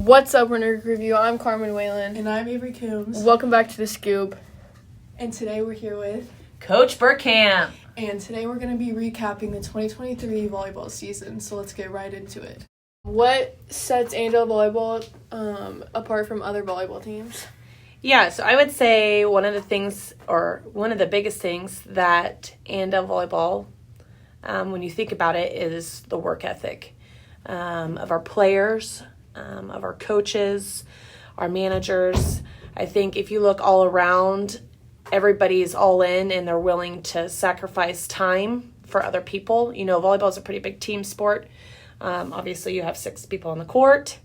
What's up, Winter Review? I'm Carmen, Whalen. And I'm Avarie, Coomes. Welcome back to The Scoop. And today we're here with Coach Bergkamp. And today we're going to be recapping the 2023 volleyball season, so let's get right into it. What sets Annandale Volleyball apart from other volleyball teams? Yeah, so I would say one of the biggest things that Annandale Volleyball, when you think about it, is the work ethic of our players, of our coaches, our managers. I think if you look all around, everybody's all in and they're willing to sacrifice time for other people. You know, volleyball is a pretty big team sport. Obviously, you have 6 people on the court.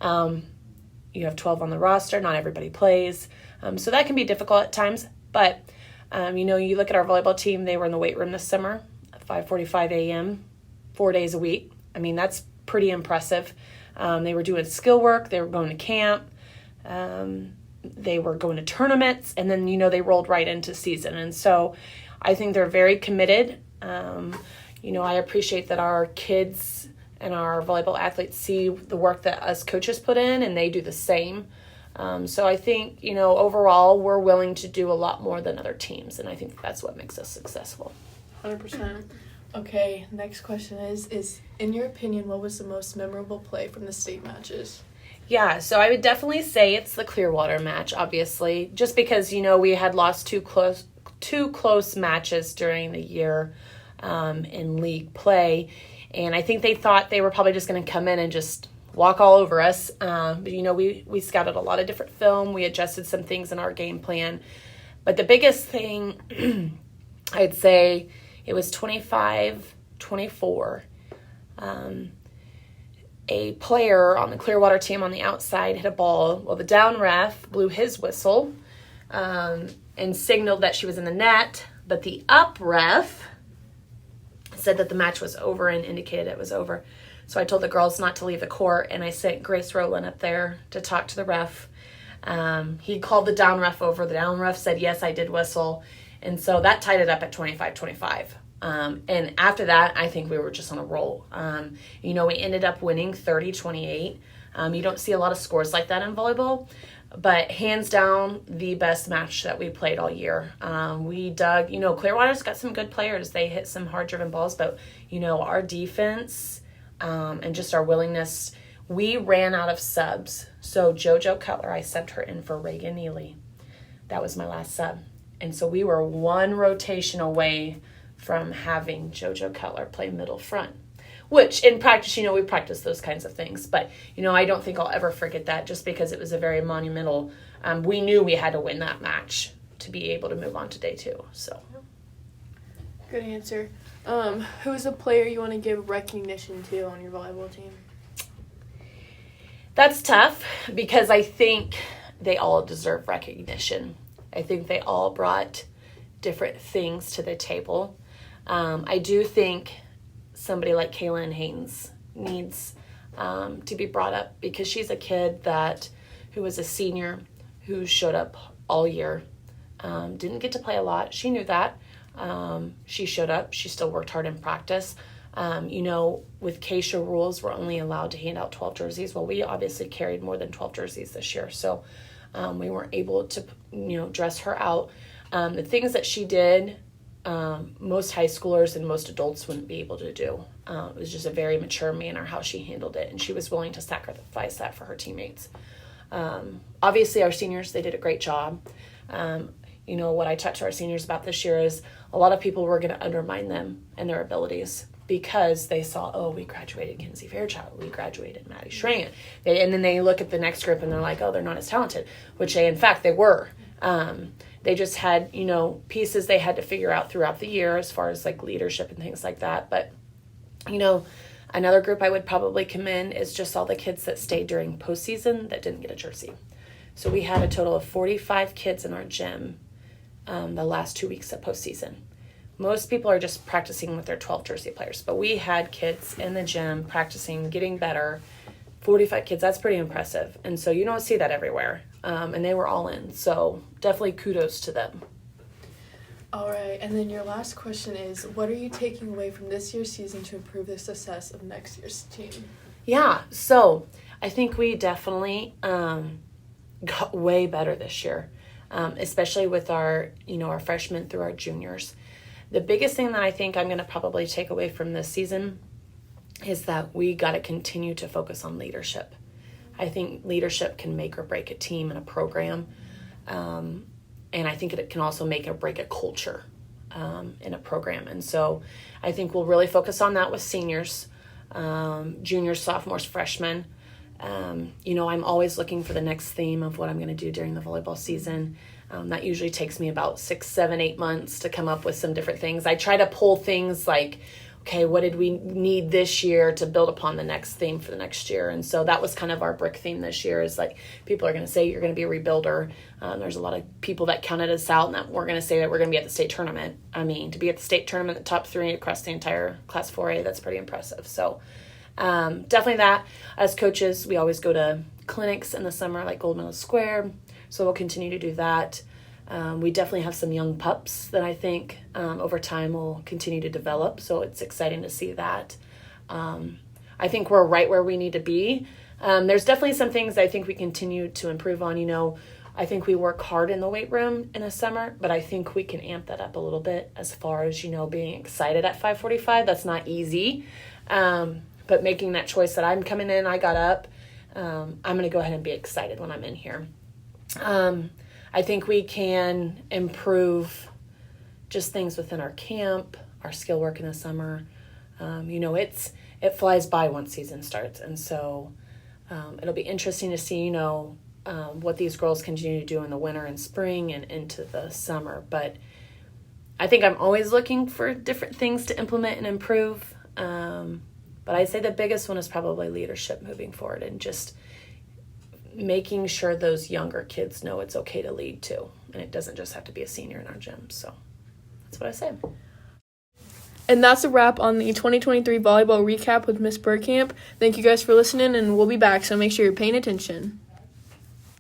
You have 12 on the roster. Not everybody plays. So that can be difficult at times. But, you look at our volleyball team. They were in the weight room this summer at 5:45 a.m., 4 days a week. I mean, that's pretty impressive. They were doing skill work. They were going to camp. They were going to tournaments. And then, they rolled right into season. And so I think they're very committed. I appreciate that our kids and our volleyball athletes see the work that us coaches put in, and they do the same. So I think, overall, we're willing to do a lot more than other teams, and I think that's what makes us successful. 100%. Okay, next question is in your opinion, what was the most memorable play from the state matches? Yeah, so I would definitely say it's the Clearwater match, obviously, just because, we had lost two close matches during the year in league play. And I think they thought they were probably just going to come in and just walk all over us. But, we scouted a lot of different film. We adjusted some things in our game plan. But the biggest thing, I'd say it was 25-24. A player on the Clearwater team on the outside hit a ball. Well, the down ref blew his whistle and signaled that she was in the net. But the up ref said that the match was over and indicated it was over. So I told the girls not to leave the court, and I sent Grace Rowland up there to talk to the ref. He called the down ref over. The down ref said, yes, I did whistle. And so that tied it up at 25-25. And after that, I think we were just on a roll. We ended up winning 30-28. You don't see a lot of scores like that in volleyball. But hands down, the best match that we played all year. We dug, Clearwater's got some good players. They hit some hard-driven balls, but, our defense and just our willingness, we ran out of subs. So JoJo Cutler, I subbed her in for Reagan Neely. That was my last sub. And so we were one rotation away from having JoJo Cutler play middle front. Which, in practice, we practice those kinds of things. But, I don't think I'll ever forget that just because it was a very monumental. We knew we had to win that match to be able to move on to day 2. So, good answer. Who's a player you want to give recognition to on your volleyball team? That's tough because I think they all deserve recognition. I think they all brought different things to the table. I do think somebody like Kaylie Haynes needs to be brought up because she's a kid who was a senior who showed up all year. Didn't get to play a lot. She knew that. She showed up. She still worked hard in practice. With Keisha rules, we're only allowed to hand out 12 jerseys. Well, we obviously carried more than 12 jerseys this year. So we weren't able to, dress her out. The things that she did, most high schoolers and most adults wouldn't be able to do. It was just a very mature manner how she handled it, and she was willing to sacrifice that for her teammates. Obviously, our seniors, they did a great job. What I talked to our seniors about this year is a lot of people were going to undermine them and their abilities because they saw, we graduated Kinsey Fairchild, we graduated Maddie Schragan. And then they look at the next group and they're like, they're not as talented, which in fact, they were. They just had, pieces they had to figure out throughout the year as far as like leadership and things like that. But, another group I would probably commend is just all the kids that stayed during postseason that didn't get a jersey. So we had a total of 45 kids in our gym the last 2 weeks of postseason. Most people are just practicing with their 12 jersey players, but we had kids in the gym practicing, getting better. 45 kids, that's pretty impressive. And so you don't see that everywhere. And they were all in. So definitely kudos to them. All right, and then your last question is, what are you taking away from this year's season to improve the success of next year's team? Yeah, so I think we definitely got way better this year, especially with our freshmen through our juniors. The biggest thing that I think I'm going to probably take away from this season is that we got to continue to focus on leadership. I think leadership can make or break a team and a program. And I think it can also make or break a culture in a program. And so I think we'll really focus on that with seniors, juniors, sophomores, freshmen. I'm always looking for the next theme of what I'm going to do during the volleyball season. That usually takes me about 6, 7, 8 months to come up with some different things. I try to pull things like, okay, what did we need this year to build upon the next theme for the next year? And so that was kind of our brick theme this year, is like, people are going to say you're going to be a rebuilder. There's a lot of people that counted us out, and that we're going to say that we're going to be at the state tournament. I mean, to be at the state tournament, the top 3 across the entire Class 4A, that's pretty impressive. So definitely that. As coaches, we always go to clinics in the summer, like Gold Medal Square. So we'll continue to do that. We definitely have some young pups that I think over time will continue to develop. So it's exciting to see that. I think we're right where we need to be. There's definitely some things I think we continue to improve on. I think we work hard in the weight room in the summer, but I think we can amp that up a little bit as far as, being excited at 5:45. That's not easy. But making that choice that I'm coming in, I got up, I'm going to go ahead and be excited when I'm in here. I think we can improve just things within our camp, our skill work in the summer. It flies by once season starts. And so it'll be interesting to see, what these girls continue to do in the winter and spring and into the summer. But I think I'm always looking for different things to implement and improve. But I'd say the biggest one is probably leadership moving forward, and just making sure those younger kids know it's okay to lead too. And it doesn't just have to be a senior in our gym. So that's what I say. And that's a wrap on the 2023 volleyball recap with Miss Bergkamp. Thank you guys for listening, and we'll be back, so make sure you're paying attention.